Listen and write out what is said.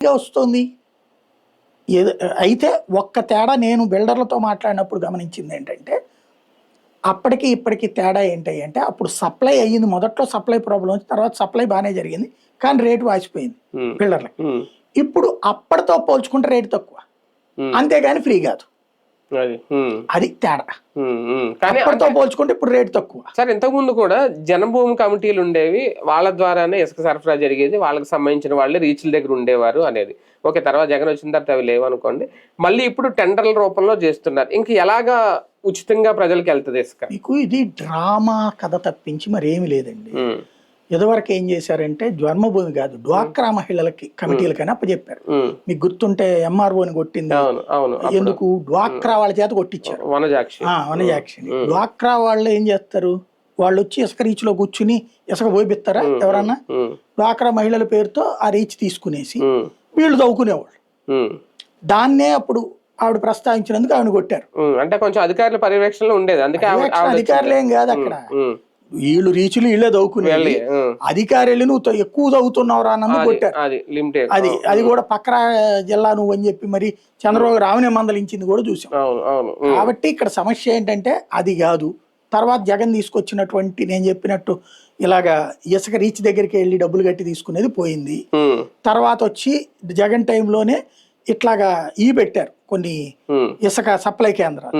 వస్తుంది. అయితే ఒక్క తేడా నేను బిల్డర్లతో మాట్లాడినప్పుడు గమనించింది ఏంటంటే, అప్పటికి ఇప్పటికి తేడా ఏంటి అంటే, అప్పుడు సప్లై అయ్యింది. మొదట్లో సప్లై ప్రాబ్లం వచ్చి తర్వాత సప్లై బాగానే జరిగింది, కానీ రేటు వాసిపోయింది బిల్డర్లకి. ఇప్పుడు అప్పటితో పోల్చుకుంటే రేటు తక్కువ, అంతేగాని ఫ్రీ కాదు. అది తేడా. అప్పటితో పోల్చుకుంటే ఇప్పుడు రేటు తక్కువ. సార్ ఇంతకు ముందు కూడా జనభూమి కమిటీలు ఉండేవి, వాళ్ళ ద్వారానే ఇసుక సరఫరా జరిగేది, వాళ్ళకి సంబంధించిన వాళ్ళే రీచ్ల దగ్గర ఉండేవారు అనేది. ఓకే, తర్వాత జగన్ వచ్చిన తర్వాత అవి లేవనుకోండి. మళ్ళీ ఇప్పుడు టెండర్ల రూపంలో చేస్తున్నారు. ఇంక ఎలాగా ఉచితంగా ప్రజలకు వెళ్తుంది ఇసుక? మీకు ఇది డ్రామా కథ తప్పించి మరేమి లేదండి. ఇదివరకు ఏం చేశారంటే, జన్మభూమి కాదు, డ్వాక్రా మహిళలకి కమిటీలకైనా అప్పచెప్పారు. మీకు గుర్తుంటే ఎంఆర్ఓని కొట్టింది ఎందుకు? డ్వాక్రా వాళ్ళ చేత కొట్టించారు, వనజాక్షిని. డ్వాక్రా వాళ్ళు ఏం చేస్తారు, వాళ్ళు వచ్చి ఇసుక రీచ్ లో కూర్చుని ఇసుక పోయిస్తారా ఎవరన్నా? డ్వాక్రా మహిళల పేరుతో ఆ రీచ్ తీసుకునేసి వీళ్ళు తవ్వుకునేవాళ్ళు. దాన్నే అప్పుడు ఆవిడ ప్రస్తావించినందుకు ఆవిడ కొట్టారు. అంటే కొంచెం అధికారుల పర్యవేక్షణలో ఉండేది, అందుకే అధికారులు ఏం కాదు అక్కడ, వీళ్ళు రీచులు వీళ్ళే తవ్వుకునేది. అధికారులు నువ్వు ఎక్కువ తవ్వుతున్నావురా అన్నందుకు కొట్టారు. అది కూడా పక్కన జిల్లా నువ్వు అని చెప్పి మరి చంద్రబాబు రావునే మందలించింది కూడా చూసాం. కాబట్టి ఇక్కడ సమస్య ఏంటంటే అది కాదు. తర్వాత జగన్ తీసుకొచ్చినటువంటి నేను చెప్పినట్టు ఇలాగా ఇసుక రీచ్ దగ్గరికి వెళ్ళి డబ్బులు కట్టి తీసుకునేది పోయింది. తర్వాత వచ్చి జగన్ టైంలోనే ఇట్లాగా పెట్టారు కొన్ని ఇసుక సప్లై కేంద్రాలు.